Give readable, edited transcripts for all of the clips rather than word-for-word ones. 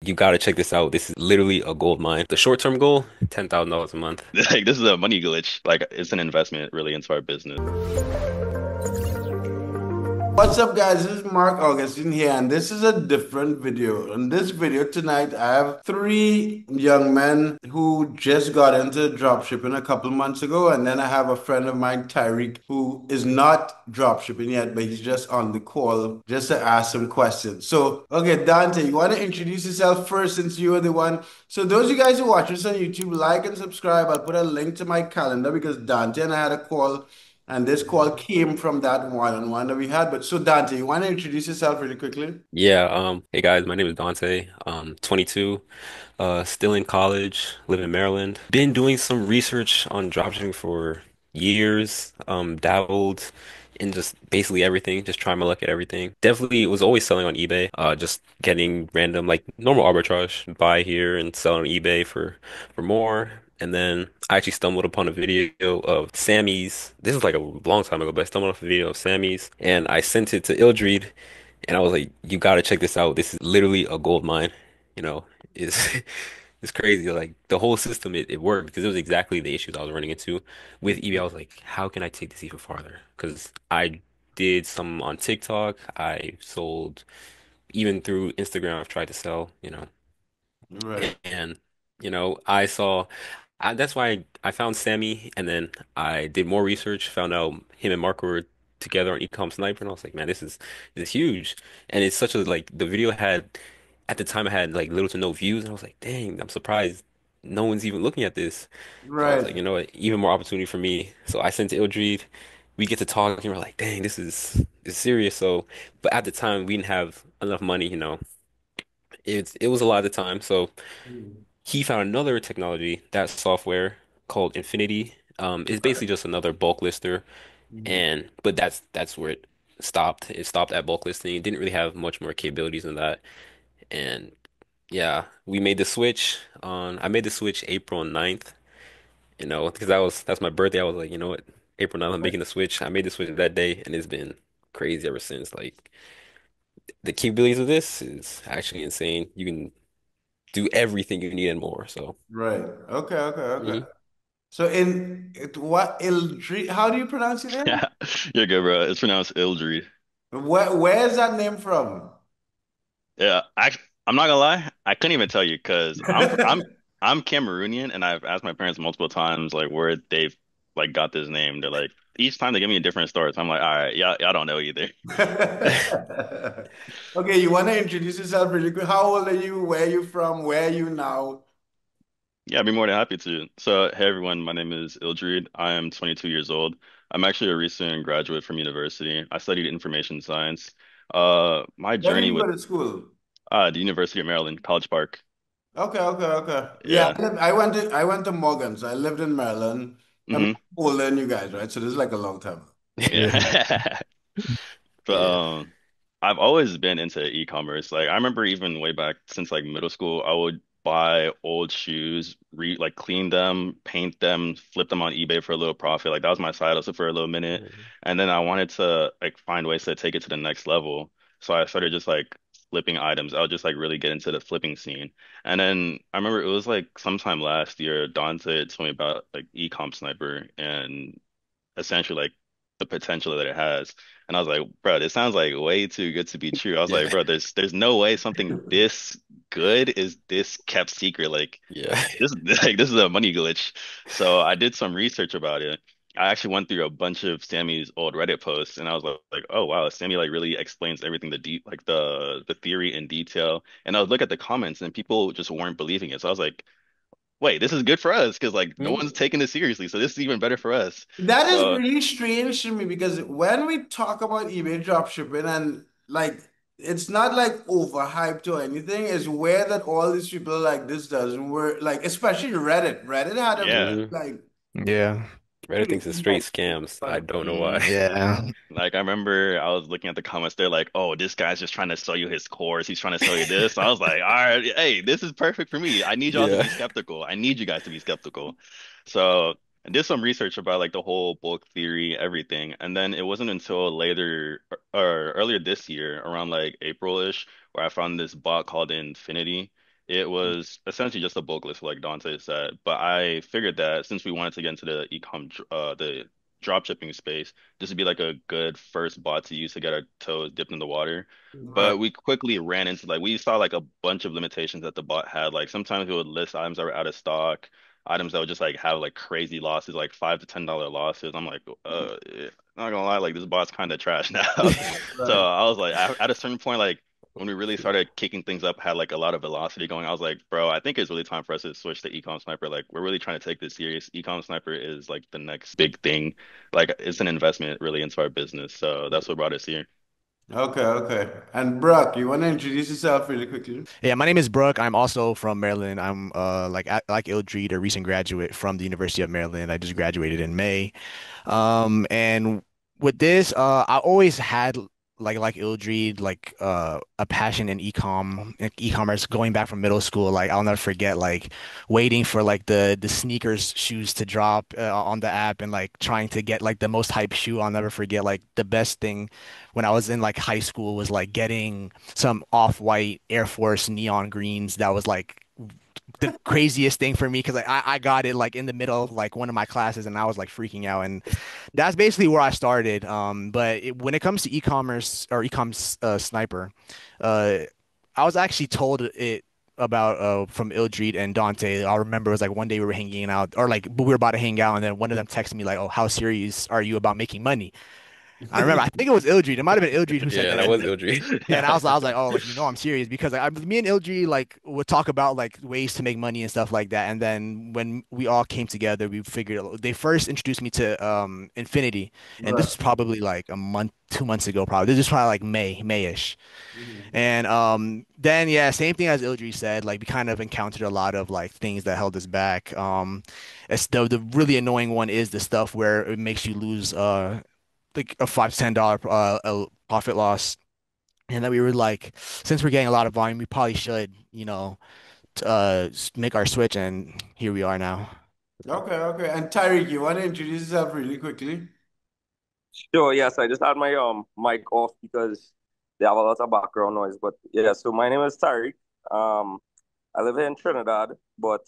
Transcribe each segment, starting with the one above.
you gotta check this out. This is literally a gold mine. The short-term goal, $10,000 a month. Like this is a money glitch. Like it's an investment really into our business. What's up, guys? This is Mark Augustine here, and this is a different video. In this video tonight, I have three young men who just got into dropshipping a couple months ago, and then I have a friend of mine, Tyreek, who is not dropshipping yet, but he's just on the call just to ask some questions. So, okay, Dante, you want to introduce yourself first since you were the one. So, those of you guys who watch us on YouTube, like and subscribe. I'll put a link to my calendar because Dante and I had a call. And this call came from that one-on-one that we had. But so Dante, you want to introduce yourself really quickly? Yeah, hey guys, my name is Dante. 22, still in college, live in Maryland. Been doing some research on dropshipping for years. Dabbled in just basically everything, just trying my luck at everything. Definitely was always selling on eBay, just getting random like normal arbitrage, buy here and sell on eBay for more. And then I actually stumbled upon a video of Sammy's. This is like a long time ago, but I stumbled upon a video of Sammy's and I sent it to Ildrid. And I was like, you gotta check this out. This is literally a gold mine. You know, it's it's crazy. Like the whole system, it worked because it was exactly the issues I was running into with eBay. I was like, how can I take this even farther? Because I did some on TikTok. I sold even through Instagram. I've tried to sell, Right, and I saw. That's why I found Sammy, and then I did more research. Found out him and Mark were together on Ecom Sniper, and I was like, man, this is huge. And it's such a like the video had at the time I had like little to no views, and I was like, dang, I'm surprised no one's even looking at this. So I was like, right, you know what, even more opportunity for me. So I sent to Ildrid. We get to talk, and we're like, dang, this is serious. So, but at the time we didn't have enough money, it was a lot of the time. So he found another technology, that software called Infinity. It's basically just another bulk lister, Mhm. and but that's where it stopped. It stopped at bulk listing. It didn't really have much more capabilities than that. And yeah, we made the switch on. I made the switch April 9th, because that's my birthday. I was like, you know what, April 9th, I'm making the switch. I made the switch that day, and it's been crazy ever since. Like the capabilities of this is actually insane. You can do everything you need and more. So. Right. Okay, okay, okay. Mhm. So what Ildri, how do you pronounce your name? Yeah, you're good, bro. It's pronounced Ildrid. Where is that name from? Yeah, I'm not gonna lie. I couldn't even tell you because I'm Cameroonian, and I've asked my parents multiple times like where they've like got this name. They're like each time they give me a different story. So I'm like, all right, y'all don't know either. Okay, you want to introduce yourself really quick? How old are you? Where are you from? Where are you now? Yeah, I'd be more than happy to. So, hey everyone, my name is Ildrid. I am 22 years old. I'm actually a recent graduate from university. I studied information science. My Where did journey you with go to school? the University of Maryland, College Park. Okay, okay, okay. Yeah, Yeah. I went to Morgan, so I lived in Maryland. I'm Hmm. older than you guys, right? So this is like a long time. Yeah. But Yeah. I've always been into e-commerce. Like I remember even way back since like middle school, I would buy old shoes, re like clean them, paint them, flip them on eBay for a little profit. Like that was my side hustle for a little minute. Mhm. And then I wanted to like find ways to take it to the next level. So I started just like flipping items. I would just like really get into the flipping scene. And then I remember it was like sometime last year, Dante had told me about like e-com sniper and essentially like the potential that it has. And I was like, bro, this sounds like way too good to be true. I was like, Yeah. bro, there's no way something this good is this kept secret. Like Yeah. this like this is a money glitch. So I did some research about it. I actually went through a bunch of Sammy's old Reddit posts and I was like, oh wow, Sammy like really explains everything the deep like the theory in detail. And I would look at the comments and people just weren't believing it. So I was like, wait, this is good for us because like no one's Mhm. taking this seriously. So this is even better for us. That is So really strange to me because when we talk about eBay dropshipping and like it's not like overhyped or anything, it's weird that all these people like this doesn't work. Like especially Reddit. Reddit had a yeah. Mhm. like Yeah. Reddit thinks it's straight scams. I don't know why. Hmm. Yeah. Like I remember I was looking at the comments, they're like, oh, this guy's just trying to sell you his course. He's trying to sell you this. So I was like, all right, hey, this is perfect for me. I need y'all to Yeah. be skeptical. I need you guys to be skeptical. So I did some research about like the whole bulk theory, everything. And then it wasn't until later or earlier this year, around like April-ish, where I found this bot called Infinity. It was essentially just a bulk list, like Dante said. But I figured that since we wanted to get into the drop shipping space, this would be like a good first bot to use to get our toes dipped in the water. Right. But we quickly ran into like we saw like a bunch of limitations that the bot had. Like sometimes it would list items that were out of stock, items that would just like have like crazy losses, like $5 to $10 losses. I'm like, not gonna lie, like this bot's kind of trash now. So Right. I was like, at a certain point, like when we really started kicking things up, had like a lot of velocity going, I was like, bro, I think it's really time for us to switch to Ecom Sniper. Like, we're really trying to take this serious. Ecom Sniper is like the next big thing. Like, it's an investment really into our business. So that's what brought us here. Okay, okay. And Brock, you want to introduce yourself really quickly? Yeah, my name is Brooke. I'm also from Maryland. I'm like Ildrid, a recent graduate from the University of Maryland. I just graduated in May. And with this, I always had like Ildrid, a passion in e-commerce going back from middle school. Like I'll never forget like waiting for like the sneakers shoes to drop on the app and like trying to get like the most hype shoe. I'll never forget like the best thing when I was in like high school was like getting some off-white Air Force neon greens that was like the craziest thing for me because like I got it like in the middle of like one of my classes and I was like freaking out and that's basically where I started. When it comes to e-commerce or sniper, uh, I was actually told it about from Ildrid and Dante. I remember it was like one day we were hanging out or like we were about to hang out and then one of them texted me like, "Oh, how serious are you about making money?" I remember I think it was Ildrid. It might have been Ildrid who said Yeah, that. that was Ildri. And I was like, oh, like I'm serious because like, me and LG like would talk about like ways to make money and stuff like that. And then when we all came together, we figured they first introduced me to Infinity, and this Right. was probably like a month, 2 months ago, probably. This is probably like Mayish. Mhm. And then yeah, same thing as Ildry said. Like we kind of encountered a lot of like things that held us back. It's the really annoying one is the stuff where it makes you lose like a $5 to $10 profit loss. And then we were like, since we're getting a lot of volume, we probably should, make our switch. And here we are now. Okay, okay. And Tyreek, you want to introduce yourself really quickly? Sure, yes, I just had my mic off because they have a lot of background noise. But yeah, so my name is Tariq. Um, I live here in Trinidad, but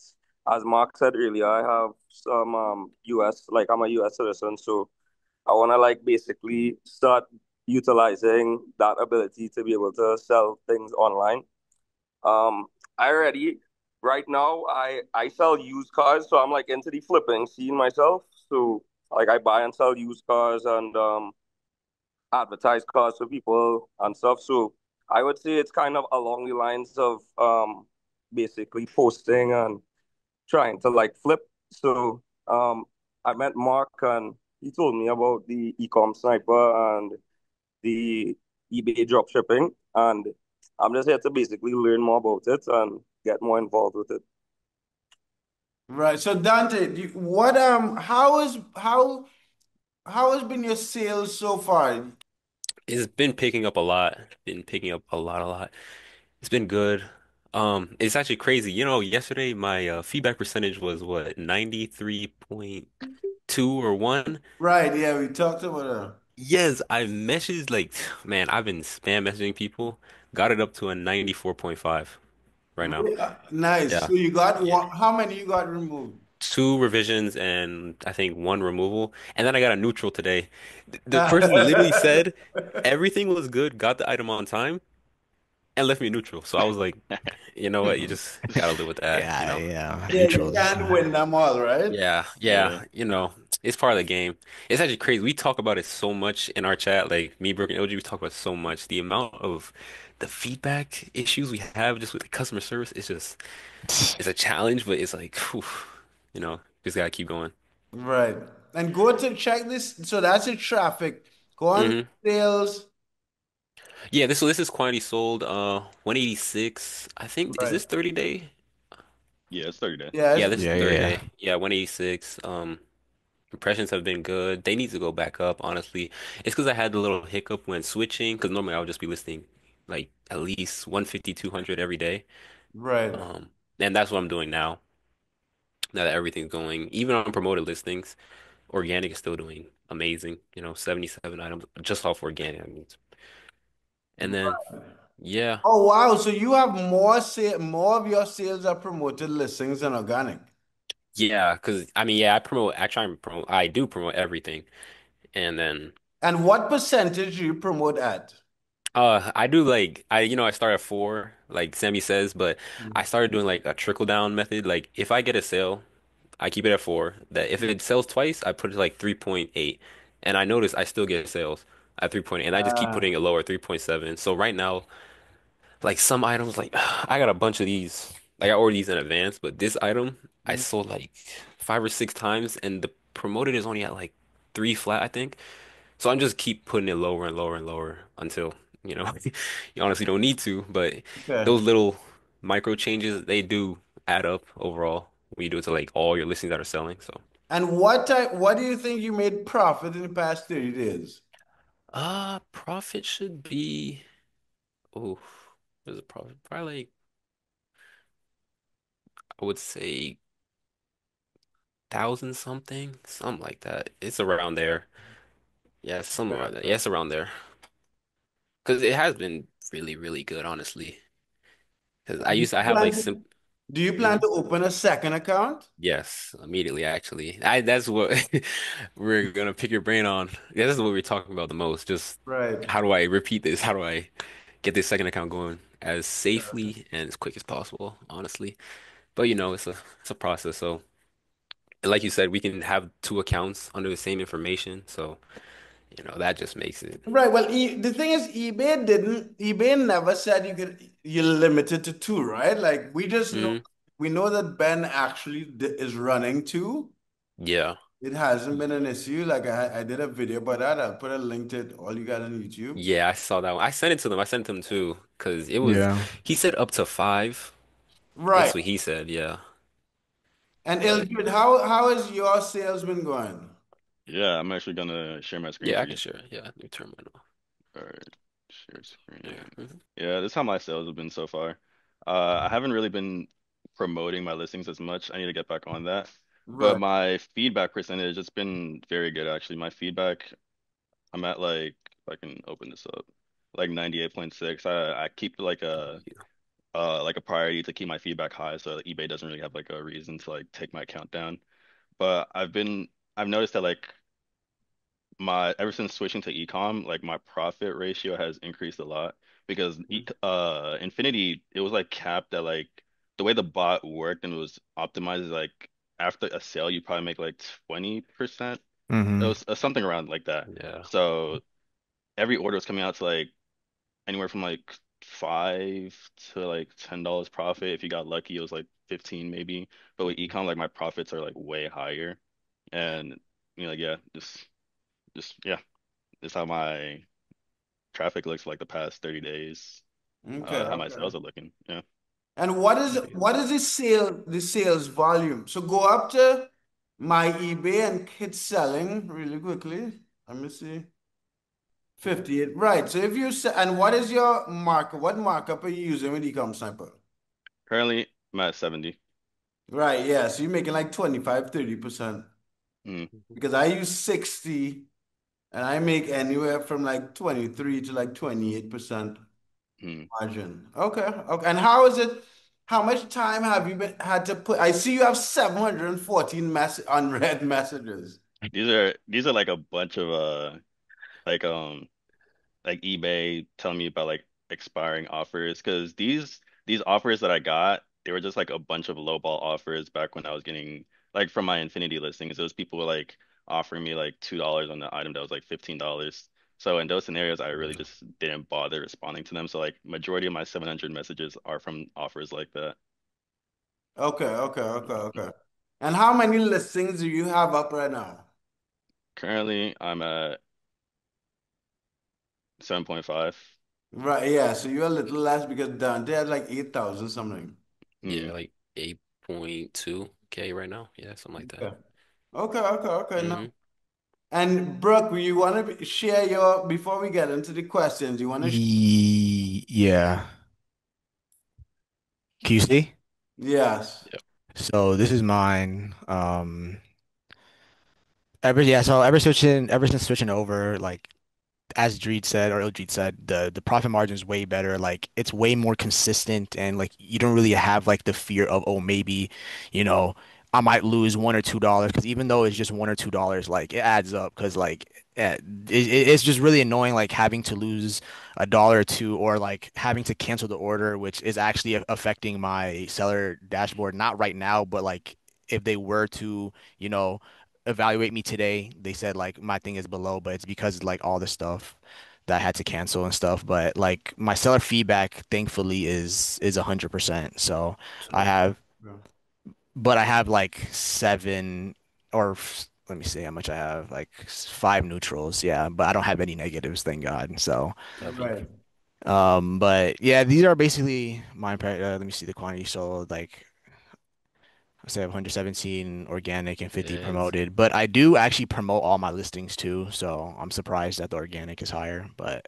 as Mark said earlier, I have some US, like I'm a US citizen, so I wanna like basically start utilizing that ability to be able to sell things online. Um, I already right now I sell used cars, so I'm like into the flipping scene myself. So like I buy and sell used cars and advertise cars for people and stuff. So I would say it's kind of along the lines of basically posting and trying to like flip. So I met Mark and he told me about the ecom sniper and the eBay drop shipping, and I'm just here to basically learn more about it and get more involved with it. Right. So Dante, what how has been your sales so far? It's been picking up a lot. Been picking up a lot. It's been good. It's actually crazy. You know, yesterday my feedback percentage was what, 93.2 or 1? Right, yeah, we talked about Yes, I messaged like, man, I've been spam messaging people. Got it up to a 94.5 right now. nice. Yeah. So you got Yeah. one, how many you got removed? Two revisions and I think one removal. And then I got a neutral today. The person literally said everything was good, got the item on time, and left me neutral. So I was like, you know what? You just gotta live with that, you Yeah, know? yeah, Yeah, you neutrals. can't win them all, right? Yeah, Yeah. yeah, it's part of the game. It's actually crazy. We talk about it so much in our chat, like me, Brooke, and LG, we talk about it so much. The amount of the feedback issues we have just with the customer service, it's a challenge, but it's like, whew, just gotta keep going. Right. And go to check this. So that's your traffic. Go on Hmm. sales. Yeah, this is quantity sold, 186. I think, is Right. this 30 day? Yeah, it's 30 days. Yeah, Yeah, it's this is Yeah, 30 yeah. day. Yeah, 186. Impressions have been good. They need to go back up, honestly. It's because I had the little hiccup when switching, because normally I would just be listing like at least 150, 200 every day. right. Um, and that's what I'm doing now, now that everything's going. Even on promoted listings, organic is still doing amazing. 77 items just off organic. I mean, and then, Right. Yeah, Oh wow, so you have more of your sales are promoted listings than organic. yeah, because I mean, yeah, I try and promote, I do promote everything, and then And what percentage do you promote at? I do like I start at four, like Sammy says, but I started doing like a trickle down method. Like if I get a sale, I keep it at four. That if it sells twice, I put it like 3.8, and I notice I still get sales at 3.8, and I just keep Uh, putting it lower, 3.7. So right now. Like some items, like I got a bunch of these. Like I ordered these in advance, but this item I sold like 5 or 6 times, and the promoted is only at like three flat, I think. So I'm just keep putting it lower and lower and lower until, you know, you honestly don't need to. But okay. those little micro changes, they do add up overall when you do it to like all your listings that are selling. So, And what do you think you made profit in the past 30 days? profit should be, oh, there's a profit. Probably like, I would say thousand something, something like that. It's around there. Yeah, somewhere Okay, around there. Yeah, okay. it's around there. Because it has been really, really good, honestly. Because And I have like sim. do you plan Mhm. to open a second account? Yes, immediately actually. That's what we're gonna pick your brain on. Yeah, this is what we're talking about the most. Just Right. how do I repeat this? How do I get this second account going as safely and as quick as possible, honestly. But it's a process. So like you said, we can have two accounts under the same information. So, that just makes it. Right. Well, the thing is, eBay never said you're limited to two, right? Like Mhm. we know that Ben actually is running two. Yeah. It hasn't been an issue. Like I did a video about that. I'll put a link to it, all you got on YouTube. Yeah, I saw that one. I sent it to them. I sent them too, because Yeah. he said up to five. Right. That's what he said. Yeah. And But Ilfred, how has your sales been going? Yeah, I'm actually gonna share my screen yeah, for I can you. share it. Yeah, let me turn mine off. All right, share Yeah. screen. Mhm. Yeah, this is how my sales have been so far. I haven't really been promoting my listings as much. I need to get back on that. But Right. my feedback percentage, it's been very good actually. My feedback, I'm at like, if I can open this up, like 98.6. I keep like a priority to keep my feedback high so that eBay doesn't really have like a reason to like take my account down. But I've noticed that like my ever since switching to ecom, like my profit ratio has increased a lot because Infinity it was like capped at like the way the bot worked and it was optimized is like after a sale you probably make like 20%. It Hmm. was something around like that. Yeah. So every order was coming out to like anywhere from like $5 to like $10 profit. If you got lucky, it was like 15 maybe. But with ecom, like my profits are like way higher. And like yeah, just yeah. This is how my traffic looks for like the past 30 days. Okay, How my okay. sales are looking. Yeah. And Okay. what is the sales volume? So go up to my eBay and hit selling really quickly. Let me see. 58. Right. So if you say, and what is your markup? What markup are you using with Ecom Sniper? Currently, I'm at 70. Right. Yeah. So you're making like 25-30%. Mm, Because I use 60 and I make anywhere from like 23 to like 28% mm. margin. Okay. Okay. And how is it? How much time have you had to put? I see you have 714 unread messages. These are like a bunch of like like eBay telling me about like expiring offers because these offers that I got, they were just like a bunch of lowball offers back when I was getting like from my Infinity listings. Those people were like offering me like $2 on the item that was like $15. So in those scenarios, I really just didn't bother responding to them. So like majority of my 700 messages are from offers like that. Okay. Okay. Okay. Okay. And how many listings do you have up right now? Currently, I'm at 7.5. Right. Yeah. So you're a little less because Dante had like 8,000 something. Mm. Yeah, like 8.2K right now. Yeah, something like that. Okay. Okay. Okay. Okay. No. Hmm. And Brooke, you want to share your, before we get into the questions, you want to, Yeah. Can you see? yes. Yep. So this is mine. So ever since switching over, like as Dreed said or Dreed said, the profit margin is way better. Like it's way more consistent, and like you don't really have like the fear of, oh, maybe, you know, I might lose $1 or $2, because even though it's just $1 or $2, like it adds up. Because like it's just really annoying, like having to lose $1 or $2, or like having to cancel the order, which is actually affecting my seller dashboard. Not right now, but like if they were to, you know, evaluate me today, they said like my thing is below, but it's because like all the stuff that I had to cancel and stuff. But like my seller feedback, thankfully, is 100%. So I So, have, yeah. but I have like seven, or let me see how much I have, like five neutrals. Yeah, but I don't have any negatives, thank God. So, W. Right. but yeah, these are basically my, let me see the quantity. So like I say I have 117 organic and 50 Yeah, it's promoted, but I do actually promote all my listings too, so I'm surprised that the organic is higher. But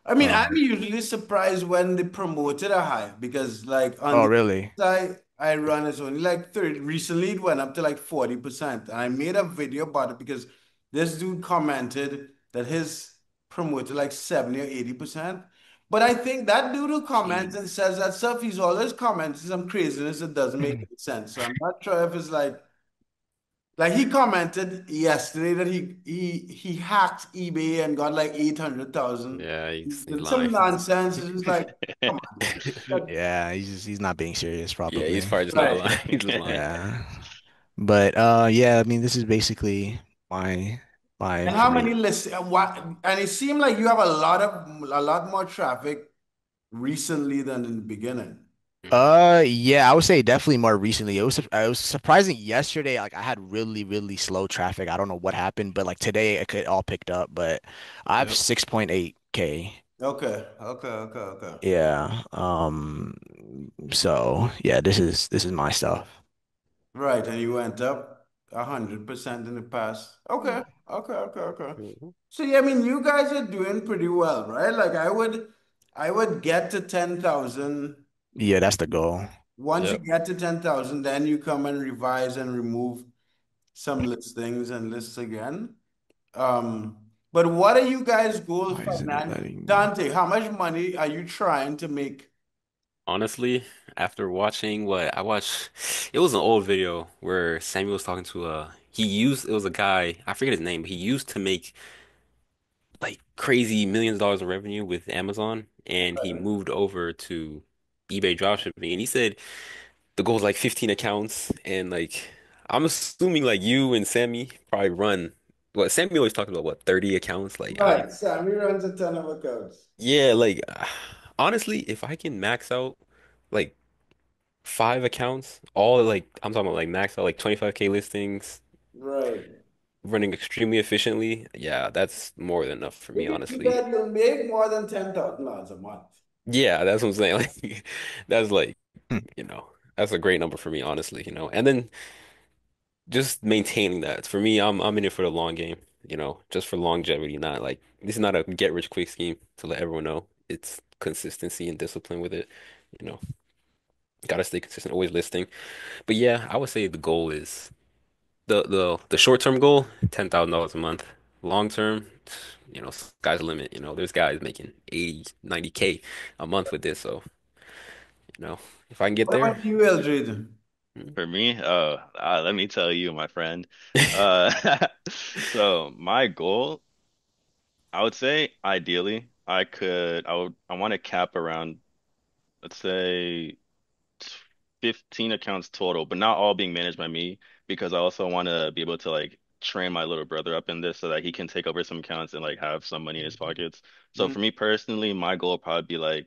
I mean, I'm um, usually surprised when they promoted a high because, like, on oh the really? side I run is only like 30. Recently, it went up to like 40%. And I made a video about it because this dude commented that his promoted like 70 or 80%. But I think that dude who comments and jeez. says that stuff, he's always commenting some craziness that doesn't make any sense. So I'm not sure if it's like he commented yesterday that he hacked eBay and got like 800,000. Yeah, he's It's lying. some nonsense. It's just like, come on, dude. Like, Yeah, he's not being serious Yeah, he's probably. probably just not right. lying. He's just lying. Yeah, but yeah, I mean this is basically my my And how many information. lists? And it seemed like you have a lot more traffic recently than in the beginning. Mhm. Yeah, I would say definitely more recently. It was surprising yesterday. Like I had really slow traffic. I don't know what happened, but like today it all picked up. But I have Yeah. 6.8K. Okay. Yeah. So yeah, this is my stuff. Right, and you went up 100% in the past. Okay. Mhm. So yeah, I mean, you guys are doing pretty well, right? Like I would get to 10,000. Yeah, that's the goal. Once you Yep. get to 10,000, then you come and revise and remove some listings and lists again. But what are you guys' goal Why isn't it finance? letting me? Dante, how much money are you trying to make? Honestly, after watching what I watched, it was an old video where Samuel was talking to it was a guy, I forget his name, but he used to make like crazy millions of dollars of revenue with Amazon, and he moved over to eBay dropshipping, and he said the goal is like 15 accounts, and like I'm assuming like you and Sammy probably run what Sammy always talking about, what, 30 accounts. Like I Right, Sammy runs a ton of accounts. Yeah, like honestly, if I can max out like 5 accounts, all like I'm talking about like max out like 25K listings, Right. running extremely efficiently, yeah, that's more than enough for me, You honestly. guys will make more than $10,000 a month. Yeah, that's what I'm saying. Like that's like, Hmm. you know, that's a great number for me, honestly. And then just maintaining that. For me, I'm in it for the long game, just for longevity, not like this is not a get rich quick scheme to let everyone know. It's consistency and discipline with it. You know, gotta stay consistent, always listing. But yeah, I would say the goal is the short term goal, $10,000 a month. Long term, sky's the limit. There's guys making 80, 90K a month with this. So, you know, if I can get What there. about you, Eldred? mm, For me, let me tell you, my friend. Uh, so my goal, I would say, ideally, I want to cap around, let's say, 15 accounts total, but not all being managed by me, because I also want to be able to like train my little brother up in this so that he can take over some accounts and like have some money in his pockets. So Mm. for me personally, my goal would probably be like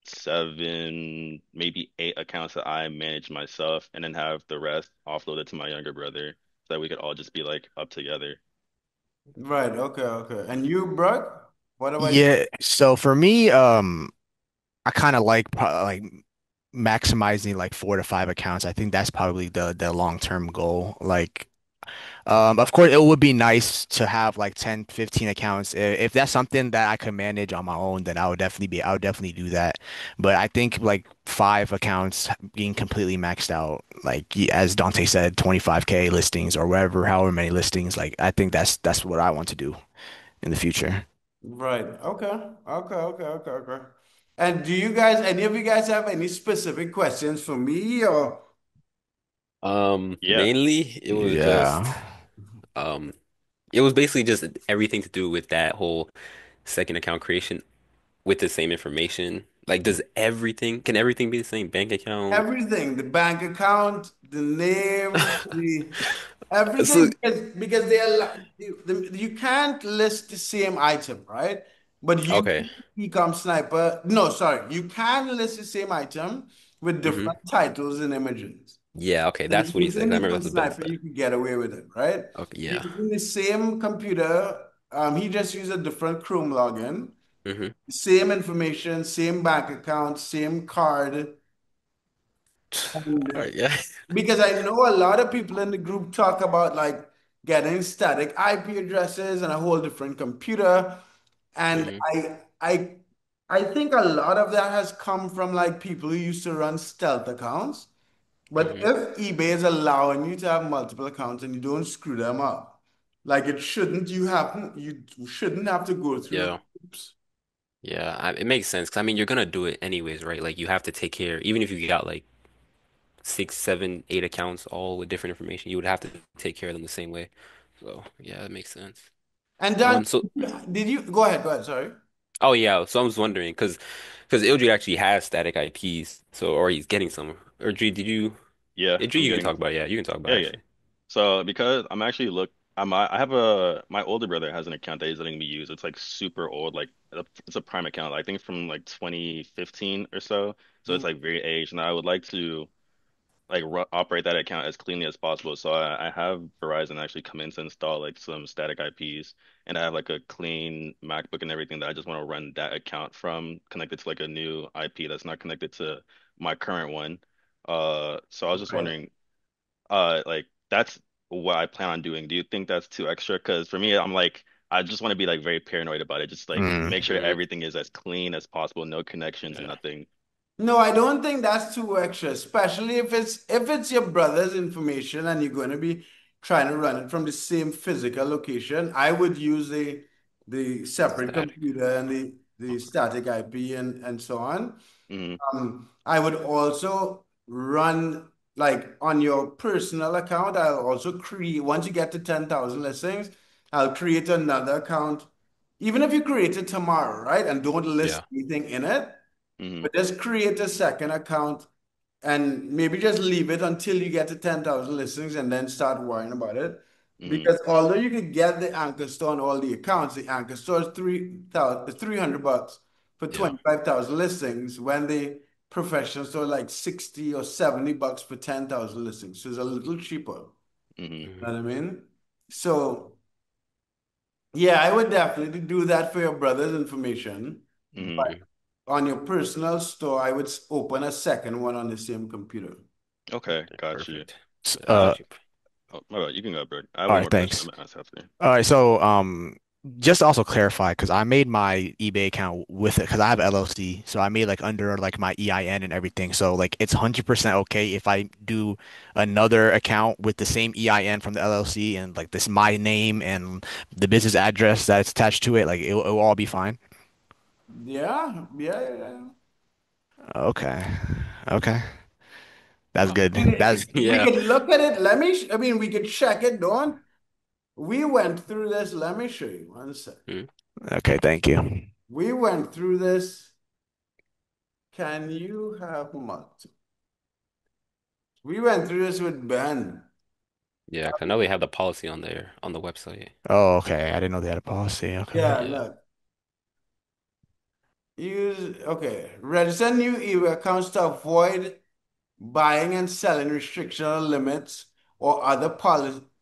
seven, maybe eight accounts that I manage myself, and then have the rest offloaded to my younger brother so that we could all just be like up together. Right, okay. And you, Brooke? What about you? Yeah. So for me, I kind of like like maximizing like 4 to 5 accounts. I think that's probably the long-term goal. Like, of course, it would be nice to have like 10, 15 accounts. If that's something that I could manage on my own, then I would definitely do that. But I think like 5 accounts being completely maxed out, like as Dante said, 25K listings or whatever, however many listings, like I think that's what I want to do in the future. Right. Okay. Okay. Okay. Okay. Okay. And do you guys, any of you guys have any specific questions for me or? Yeah. Mainly it was just Yeah. um it was basically just everything to do with that whole second account creation with the same information. Like, can everything be the same bank account? Everything, the bank account, the name, the So, everything, because they are you can't list the same item, right? But you okay. become sniper. No, sorry, you can list the same item with Hmm. different titles and images. Yeah, okay, And that's what he said. using 'Cause I the remember gun that's what Ben sniper, said. you could get away with it, right? Okay, yeah. Using the same computer, he just used a different Chrome login, Hmm. same information, same bank account, same card. All And right, yeah. because I know a lot of people in the group talk about like getting static IP addresses and a whole different computer. And Hmm. I think a lot of that has come from like people who used to run stealth accounts. But Hmm. if eBay is allowing you to have multiple accounts and you don't screw them up, like it shouldn't, you shouldn't have to go through the Yeah. hoops. Yeah, it makes sense. 'Cause I mean, you're gonna do it anyways, right? Like, you have to take care, even if you got like six, seven, eight accounts all with different information, you would have to take care of them the same way. So, yeah, that makes sense. And then, So, did you go ahead? Go ahead. Sorry. oh yeah, so I was wondering, because Ildrid actually has static IPs, so or he's getting some. Or Yeah, Idri, I'm you can getting talk about it. Yeah, you can talk about yeah, it, yeah. actually. So because I'm actually I have my older brother has an account that he's letting me use. It's like super old, like it's a Prime account. I think from like 2015 or so. So it's like very aged, and I would like to like ru operate that account as cleanly as possible. So I have Verizon actually come in to install like some static IPs, and I have like a clean MacBook and everything that I just want to run that account from, connected to like a new IP that's not connected to my current one. So I was just Right. wondering, like that's what I plan on doing. Do you think that's too extra? Because for me, I'm like, I just want to be like very paranoid about it. Just like Mm. make sure Hmm. everything is as clean as possible, no connections and Yeah. nothing. No, I don't think that's too extra, especially if it's your brother's information and you're going to be trying to run it from the same physical location. I would use the separate Static. computer and the static IP and so on. Hmm. I would also run like on your personal account. I'll also create once you get to 10,000 listings, I'll create another account. Even if you create it tomorrow, right? And don't list Yeah. anything in it. Hmm. But just create a second account and maybe just leave it until you get to 10,000 listings and then start worrying about it. Hmm. Because although you could get the anchor store on all the accounts, the anchor store is 300 bucks for Yeah. 25,000 listings when the professional store like 60 or 70 bucks for 10,000 listings. So it's a little cheaper. You Hmm. know Hmm. what I mean? So yeah, I would definitely do that for your brother's information. Hmm. Hmm. On your personal store, I would open a second one on the same computer. Okay, Okay, got you. perfect. S- Yeah, that's Uh, actually. oh, my bad. You can go, Brooke. I have all one right, more question thanks. I'm gonna ask after. All right, so just to also clarify, because I made my eBay account with it because I have LLC, so I made like under like my EIN and everything. So like it's 100% okay if I do another account with the same EIN from the LLC and like this my name and the business address that's attached to it, like it'll all be fine. Yeah, yeah, yeah, yeah. Okay, okay, that's I good. mean, That's we Yeah. could look at it. I mean, we could check it, don't? We went through this. Let me show you one sec. Hmm. okay. Thank you. We went through this. Can you have multi? We went through this with Ben. Yeah, 'cause I know they have the policy on there on the website. Oh, okay. I didn't know they had a policy. Okay. Yeah, Yeah. look. Use, okay. Register new email accounts to avoid buying and selling restrictional limits or other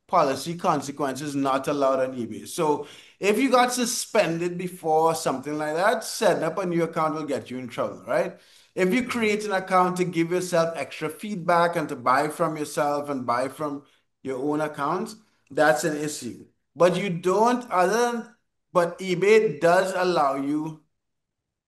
policy consequences not allowed on eBay. So if you got suspended before or something like that, setting up a new account will get you in trouble, right? If you Hmm. create an account to give yourself extra feedback and to buy from yourself and buy from your own accounts, that's an issue. But you don't, but eBay does allow you.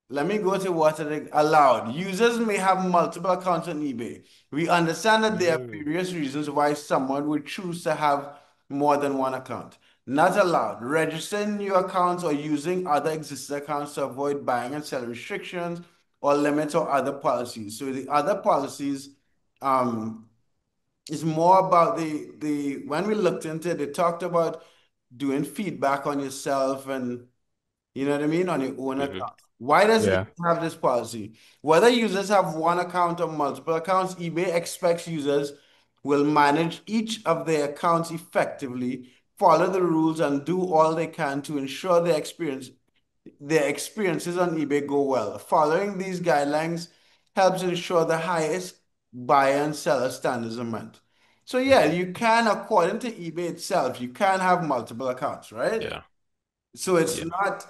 Let me go to what it allowed. Users may have multiple accounts on eBay. We understand that there are Mm. various reasons why someone would choose to have more than one account. Not allowed. Registering new accounts or using other existing accounts to avoid buying and selling restrictions or limits or other policies. So the other policies um, is more about the when we looked into it, they talked about doing feedback on yourself and you know what I mean, on your own Hmm. account. Why does it Yeah. have this policy? Whether users have one account or multiple accounts, eBay expects users will manage each of their accounts effectively, follow the rules, and do all they can to ensure their experiences on eBay go well. Following these guidelines helps ensure the highest buyer and seller standards are met. So yeah, Hmm. you can, according to eBay itself, you can have multiple accounts, right? Yeah. So it's Yeah. not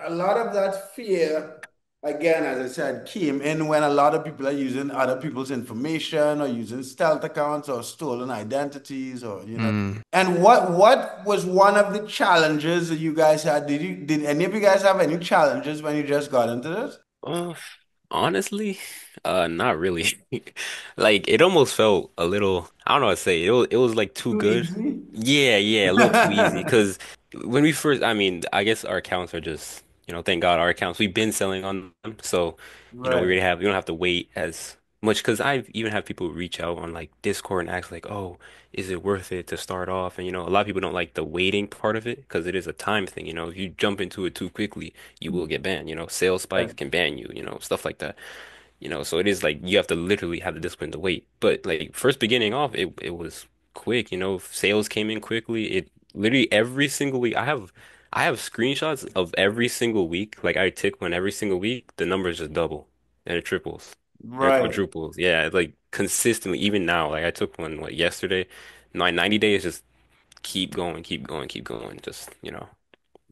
a lot of that fear, again, as I said, came in when a lot of people are using other people's information or using stealth accounts or stolen identities or you know. Mm. And what was one of the challenges that you guys had? Did any of you guys have any challenges when you just got into this? Uh, Honestly, not really. Like it almost felt a little, I don't know how to say it. It was like too Too good. easy? Yeah, yeah, a little too easy. Because when we first, I mean, I guess our accounts are just, thank God our accounts, we've been selling on them. So, Right. we don't have to wait as much. Because I've even had people reach out on like Discord and ask like, oh, is it worth it to start off? And a lot of people don't like the waiting part of it because it is a time thing. If you jump into it too quickly, you will get banned. Sales spikes Right. can ban you, stuff like that. So it is like you have to literally have the discipline to wait. But like first beginning off, it was quick, sales came in quickly. It literally every single week I have screenshots of every single week. Like I tick one every single week, the numbers just double and it triples and it Right. quadruples. Yeah, it's like consistently, even now. Like I took one yesterday. My 90 days just keep going, keep going, keep going. Just,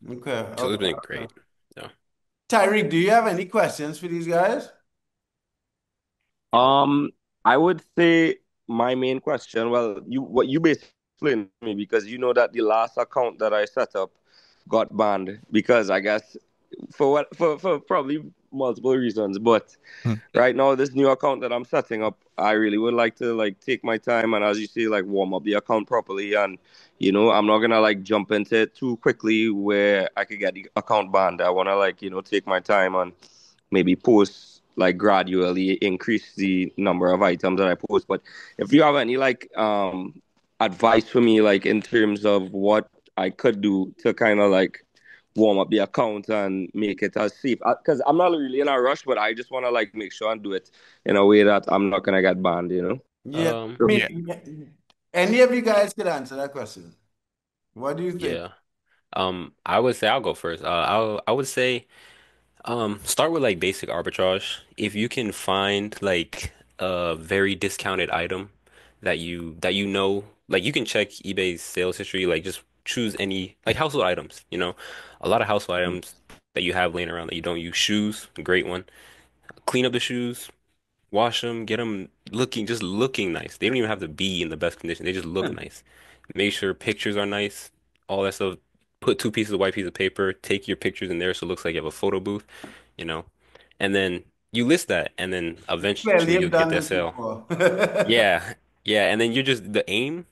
Okay. so it's Okay. been Okay. great. Yeah. Tyreek, do you have any questions for these guys? Um, I would say my main question, well, what you basically explained to me because you know that the last account that I set up got banned because I guess for probably multiple reasons, but Mm. right now this new account that I'm setting up, I really would like to like take my time and as you say like warm up the account properly and I'm not gonna like jump into it too quickly where I could get the account banned. I wanna like take my time and maybe post like gradually increase the number of items that I post. But if you have any like advice for me like in terms of what I could do to kind of like warm up the account and make it as safe because I'm not really in a rush, but I just want to like make sure and do it in a way that I'm not gonna get banned. Yeah. I Um, Yeah. mean, any of you guys could answer that question. What do you think? yeah. I would say I'll go first. I would say start with like basic arbitrage. If you can find like a very discounted item that you know, like you can check eBay's sales history, like just choose any like household items, a lot of household items that you have laying around that you don't use. Shoes, a great one. Clean up the shoes, wash them, get them just looking nice. They don't even have to be in the best condition. They just look nice. Make sure pictures are nice, all that stuff. Put two pieces of white piece of paper, take your pictures in there so it looks like you have a photo booth, you know, and then you list that, and then Clearly, eventually you've you'll get done that this sale. before. Yeah, yeah, and then you just the aim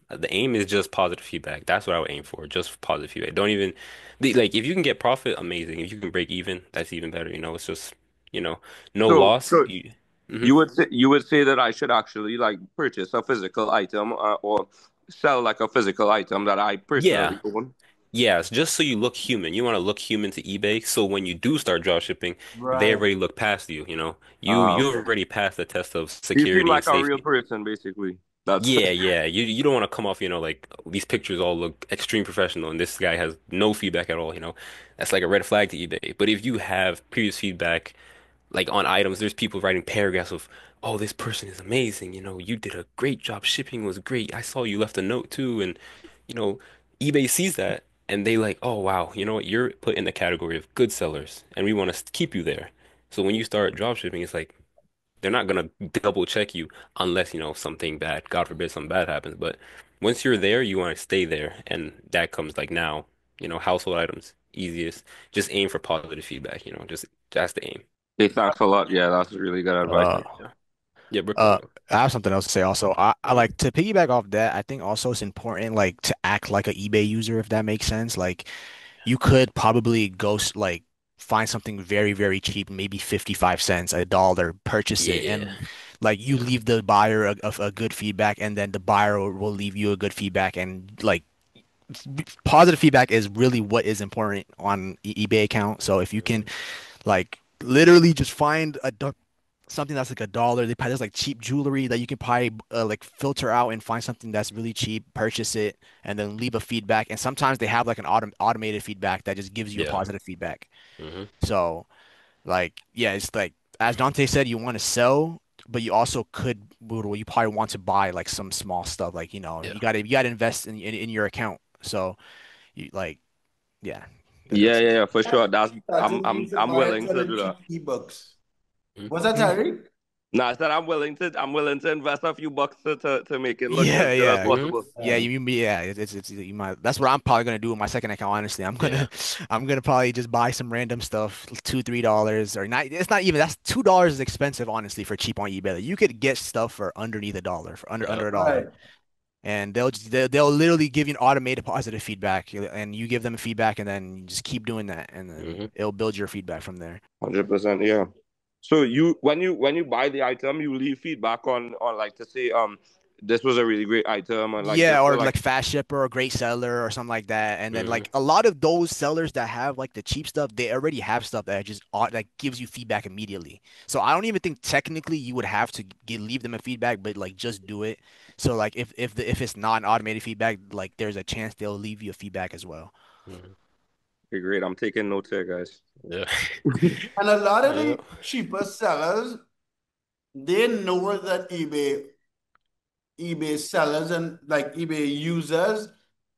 is just positive feedback. That's what I would aim for, just positive feedback. Don't even like if you can get profit, amazing. If you can break even, that's even better. It's just you know no So, loss. so Mhm. you would say that I should actually like purchase a physical item or sell like a physical item that I Yeah. personally own. Yes, just so you look human. You want to look human to eBay. So when you do start drop shipping, they Right. already look past you, You Okay. already passed the test of You seem security and like a real safety. person, basically. That's Yeah, yeah. You don't want to come off, like these pictures all look extreme professional and this guy has no feedback at all. That's like a red flag to eBay. But if you have previous feedback like on items, there's people writing paragraphs of, "Oh, this person is amazing. You did a great job. Shipping was great. I saw you left a note too." And you know, eBay sees that and they like, "Oh, wow. You know what? You're put in the category of good sellers, and we want to keep you there." So when you start drop shipping, it's like they're not gonna double check you unless something bad, God forbid, something bad happens. But once you're there, you want to stay there, and that comes like now. Household items, easiest. Just aim for positive feedback. Just that's the aim. Hey, thanks a lot. Yeah, that's really good advice. Uh, Yeah. Yeah, Brooke can Uh, go. I have something else to say also. I like to piggyback off that. I think also it's important like to act like an eBay user, if that makes sense. Like you could probably like find something very, very cheap, maybe 55 cents, $1, purchase it, Yeah. and like you leave the buyer a good feedback, and then the buyer will leave you a good feedback, and like positive feedback is really what is important on eBay account. So if you can Mhm. like literally just find something that's like $1. They probably there's like cheap jewelry that you can probably like filter out and find something that's really cheap, purchase it, and then leave a feedback. And sometimes they have like an automated feedback that just gives you a Yeah. positive feedback. Hmm. So like yeah, it's like as Dante said, you want to sell, but you also could well, you probably want to buy like some small stuff. Like Yeah. you gotta invest in your account. So you like yeah, Yeah, that's yeah, yeah, for sure. That's Starting you to I'm buy a willing ton to of do that. cheap ebooks. Mhm. What's that, Hmm. Tyreek? No, I said I'm willing to invest a few bucks to make it look as Yeah, good as yeah. Hmm. possible. Yeah, Yeah. yeah, it's you might that's what I'm probably gonna do with my second account, honestly. Yeah. I'm gonna probably just buy some random stuff, $2, $3 or not it's not even that's $2 is expensive, honestly, for cheap on eBay. Like, you could get stuff for underneath $1, for Yeah. under a dollar. Right. And they'll literally give you an automated positive feedback and you give them feedback and then you just keep doing that and then Hmm. it'll build your feedback from there. 100%, yeah. So when you buy the item, you leave feedback on like to say this was a really great item and like Yeah, just to or like like fast shipper or great seller or something like that. And then Hmm. like a lot of those sellers that have like the cheap stuff, they already have stuff that just that gives you feedback immediately. So I don't even think technically you would have to leave them a feedback, but like just do it. So like if it's not an automated feedback, like there's a chance they'll leave you a feedback as well. Hmm. okay, great. I'm taking notes here, guys. Yeah. And a lot of Yeah. the cheaper sellers, they know that eBay sellers and like eBay users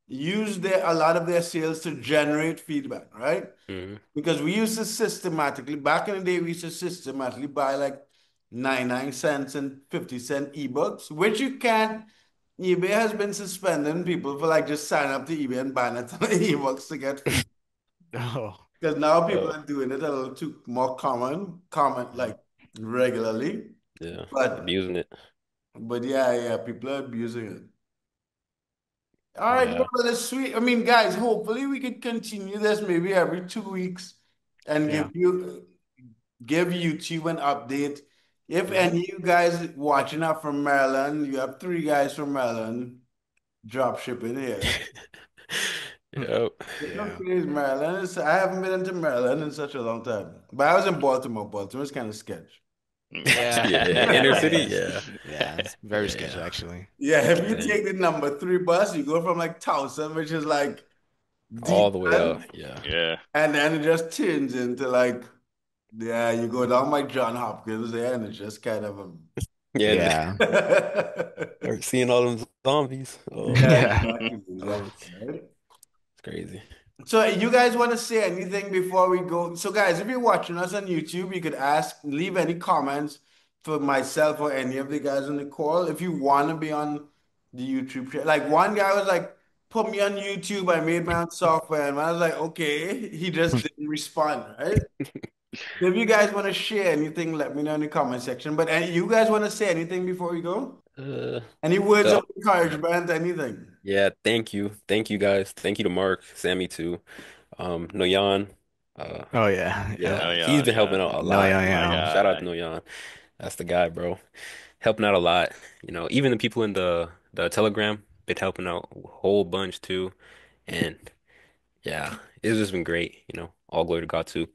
use a lot of their sales to generate feedback, right? Hmm. Because we used to systematically, back in the day, we used to systematically buy like 99 cents and 50-cent ebooks, which you can't. eBay has been suspending people for like just signing up to eBay and buying a ton of ebooks to get feed. Oh, Because now people Oh. are doing it a little too more common like regularly. Yeah. But Abusing it. yeah, people are abusing it. All right, Yeah. well, that's sweet. I mean, guys, hopefully we could continue this maybe every 2 weeks and yeah. give YouTube an update. If Hmm. any of you guys watching are from Maryland, you have three guys from Maryland drop shipping here. Yep. It's Yeah. okay, Maryland. I haven't been into Maryland in such a long time. But I was in Baltimore. Baltimore's kind of sketch. Yeah. Yeah. Yeah. Inner Yeah. city. Yeah. Yeah. Yeah. It's very Yeah. sketchy Yeah. actually. Yeah, if you And take the number 3 bus, you go from like Towson, which is like all deep the way up. end, Yeah. Yeah. and then it just turns into like, yeah, you go down by John Hopkins there, and it's just kind of Yeah. And Yeah. start seeing all them zombies. Oh, yeah, Yeah. exactly, oh, exactly. Right? it's crazy. So you guys want to say anything before we go? So guys, if you're watching us on YouTube, you could leave any comments for myself or any of the guys on the call. If you want to be on the YouTube channel, like one guy was like, "Put me on YouTube. I made my own software," and I was like, "Okay." He just didn't respond, right? So if you guys want to share anything, let me know in the comment section. But you guys want to say anything before we go? Uh, Any words of so yeah. encouragement? Anything? Yeah, thank you. Thank you guys. Thank you to Mark, Sammy too. Noyan. Uh Oh yeah. Yep. No, yeah, he's yeah, been helping yeah. out a No, lot, yeah, you My know. yeah. Shout out to guy. Noyan. That's the guy, bro. Helping out a lot. You know, even the people in the Telegram been helping out a whole bunch too. And yeah, it's just been great, you know. All glory to God too,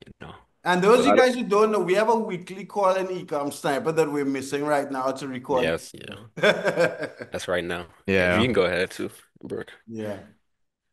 you know. And those of So you guys who don't know, we have a weekly call in Ecom Sniper that we're missing right now to record. yes, yeah. That's right now. Yeah, you Yeah. can go ahead too, Brooke. Yeah.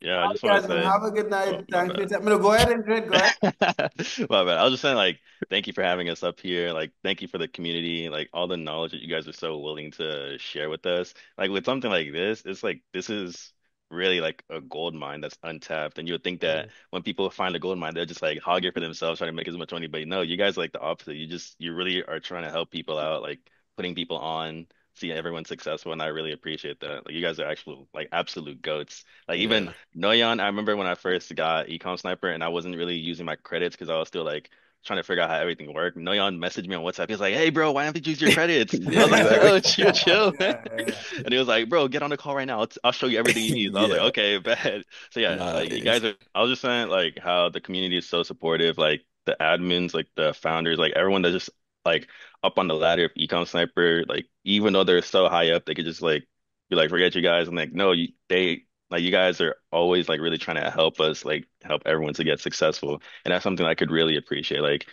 Yeah, I All just right, want guys, to man. say, Have a good oh, night. my Thanks for bad. your time. No, go ahead, Ingrid. Go ahead. My bad. I was just saying, like, thank you for having us up here. Like, thank you for the community, like all the knowledge that you guys are so willing to share with us. Like with something like this, it's like this is really like a gold mine that's untapped. And you would think that Mhm. when people find a gold mine, they're just like hog it for themselves, trying to make as much money. But no, you guys are like the opposite. You really are trying to help people out, like putting people on, see everyone successful, and I really appreciate that. Like you guys are actual like absolute goats. Like even Yeah. Noyan, I remember when I first got Ecom Sniper and I wasn't really using my credits because I was still like trying to figure out how everything worked. Noyon messaged me on WhatsApp. He was like, "Hey, bro, why haven't you used your credits?" I Yeah, was like, exactly. "Oh, chill, chill, man." Yeah, yeah. And he was like, "Bro, get on the call right now. I'll show you everything you need." So I was like, Yeah, "Okay, bad." So yeah, like you nice. guys are. I was just saying like how the community is so supportive. Like the admins, like the founders, like everyone that's just like up on the ladder of Ecom Sniper. Like even though they're so high up, they could just like be like, "Forget you guys." I'm like, no, they. Like you guys are always like really trying to help us, like help everyone to get successful, and that's something I could really appreciate. Like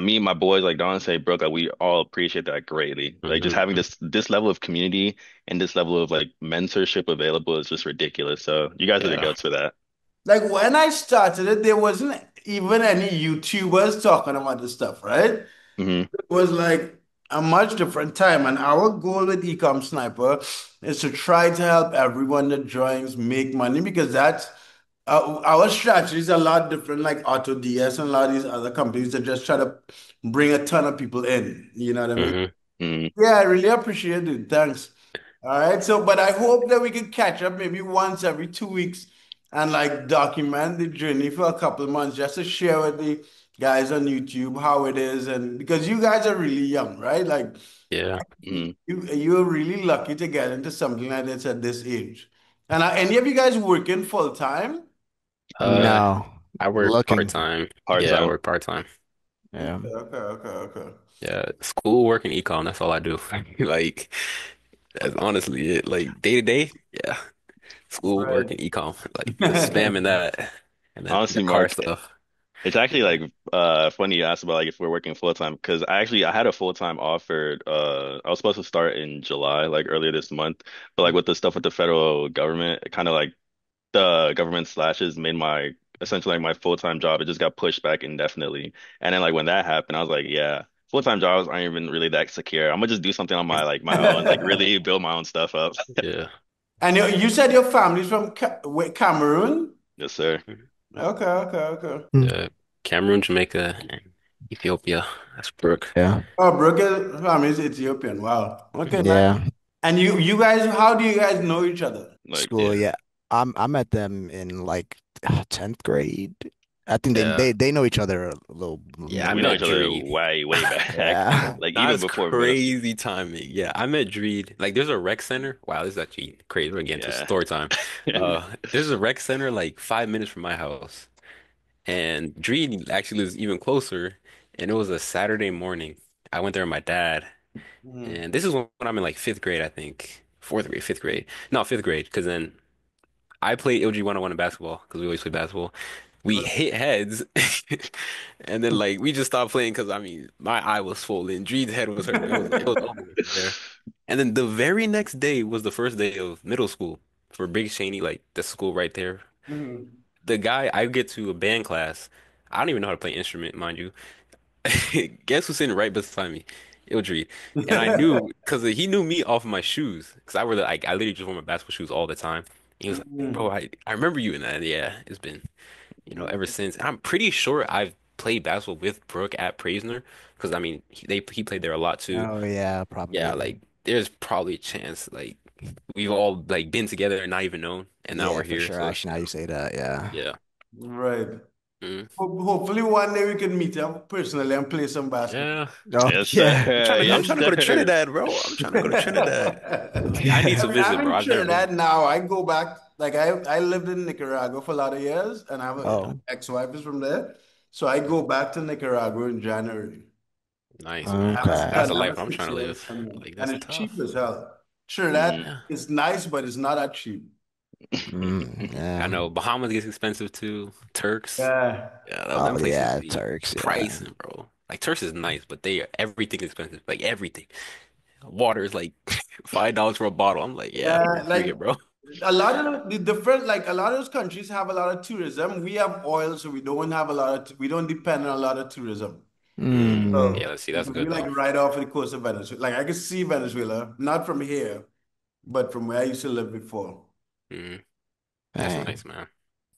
me and my boys, like Don say, Brooke, like, we all appreciate that greatly. Like just having Hmm. this level of community and this level of like mentorship available is just ridiculous. So you guys are the Yeah. goats for that. Like when I started it, there wasn't even any YouTubers talking about this stuff, right? Hmm. Was like a much different time. And our goal with Ecom Sniper is to try to help everyone that joins make money because that's our strategy is a lot different, like AutoDS and a lot of these other companies that just try to bring a ton of people in. You know what I mean? Hmm. Hmm. Yeah, I really appreciate it. Thanks. All right. So, but I hope that we could catch up maybe once every 2 weeks and like document the journey for a couple of months just to share with the guys on YouTube how it is. And because you guys are really young, right? Like Yeah. Hmm. you're really lucky to get into something like this at this age. And are any of you guys working full time? Uh, No, I work part looking. time. Part Yeah, I time. work part time. Yeah. Okay, okay, okay, okay. Yeah, school, work, and econ. That's all I do. Like, that's honestly it. Like day to day, yeah, school, work, Right. and econ. Like just spamming that, and then the Honestly, car Mark, stuff. it's actually like funny you asked about like if we're working full time because I had a full time offer. I was supposed to start in July, like earlier this month, but like with the stuff with the federal government, it kind of like the government slashes made my essentially like my full-time job. It just got pushed back indefinitely. And then like when that happened, I was like, yeah, full-time jobs aren't even really that secure. I'm gonna just do something on my like my own, like really build my own stuff up. Yeah. And you said your family's from Cameroon? Yes, sir. Mhm. Okay, okay, okay. Mm. Yeah. Cameroon, Jamaica, and Ethiopia. That's Brooke. Yeah. Oh, Brooke family is Ethiopian. Wow. Okay, Mhm. nice. Yeah. And you guys, how do you guys know each other? Like, School. Yeah. Yeah. I met them in like 10th grade. I think they Yeah. they they know each other a little Yeah. I we know more. met each other Dreed. way back, Yeah. like even That's before middle school. crazy timing. Yeah, I met Dreed. Like, there's a rec center. Wow, this is actually crazy. We're getting to Yeah. story time. There's a rec center like 5 minutes from my house, and Dreed actually lives even closer. And it was a Saturday morning. I went there with my dad, Mhm. and this is when I'm in like fifth grade, I think, fourth grade, fifth grade. No, fifth grade, because then I played LG 101 in basketball because we always play basketball. We hit heads, and then like we just stopped playing because I mean my eye was swollen. Dreed's head was hurting. It was over from there. And then the very next day was the first day of middle school for Big Shaney, like the school right there. Mhm. The guy I get to a band class. I don't even know how to play instrument, mind you. Guess who's sitting right beside me? Ildrid. And I knew because he knew me off of my shoes because I were like I literally just wore my basketball shoes all the time. He was like, bro, Mhm. I remember you in that. Yeah, it's been ever since. And I'm pretty sure I've played basketball with Brooke at Praisner because I mean he played there a lot too. Oh yeah, Yeah, probably. like there's probably a chance like we've all like been together and not even known, and now Yeah, we're for here. sure. So Actually, now you say that, yeah. yeah. Right. Mm. Hopefully one day we can meet up personally and play some basketball. Yeah. Oh Yes, yeah. sir. I'm Yes, trying to go to sir. Trinidad, bro. I'm trying to go to Trinidad. Like I need I to mean, I'm visit, bro. in I've never been. Trinidad now. I go back, like I lived in Nicaragua for a lot of years and I have an Oh, ex-wife is from there. So I go back to Nicaragua in January. Nice, man. I That's okay. have the life another I'm trying to 6 years live. and, Like and that's it's cheap tough. as hell. Trinidad Hmm. Yeah. is nice, but it's not that cheap. I Yeah. know Bahamas gets expensive too. Turks. Yeah. Yeah, them Oh places yeah, be Turks, yeah. pricing, bro. Like Turks is nice, but everything is expensive. Like everything. Water is like $5 for a bottle. I'm like, yeah, Yeah, forget, like bro. a lot of the different, like a lot of those countries have a lot of tourism. We have oil, so we don't have a lot of, we don't depend on a lot of tourism. Yeah, Mm, So let's see. we That's could be good like though. right off the coast of Venezuela. Like I could see Venezuela, not from here, but from where I used to live before. Mm, that's dang. nice, man.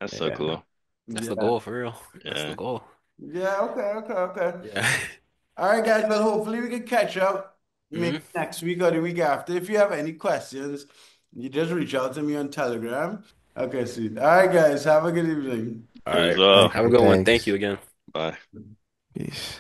That's so Yeah. cool. That's the Yeah. goal for real. That's the Yeah. goal. Yeah. Okay. Okay. Okay. Yeah. All right, guys. Well, hopefully we can catch up maybe Hmm. next week or the week after. If you have any questions, you just reach out to me on Telegram. Okay, sweet. All right, guys. Have a good evening. All You as right. well. Have a Okay, good one. Thank you thanks. again. Bye. Peace.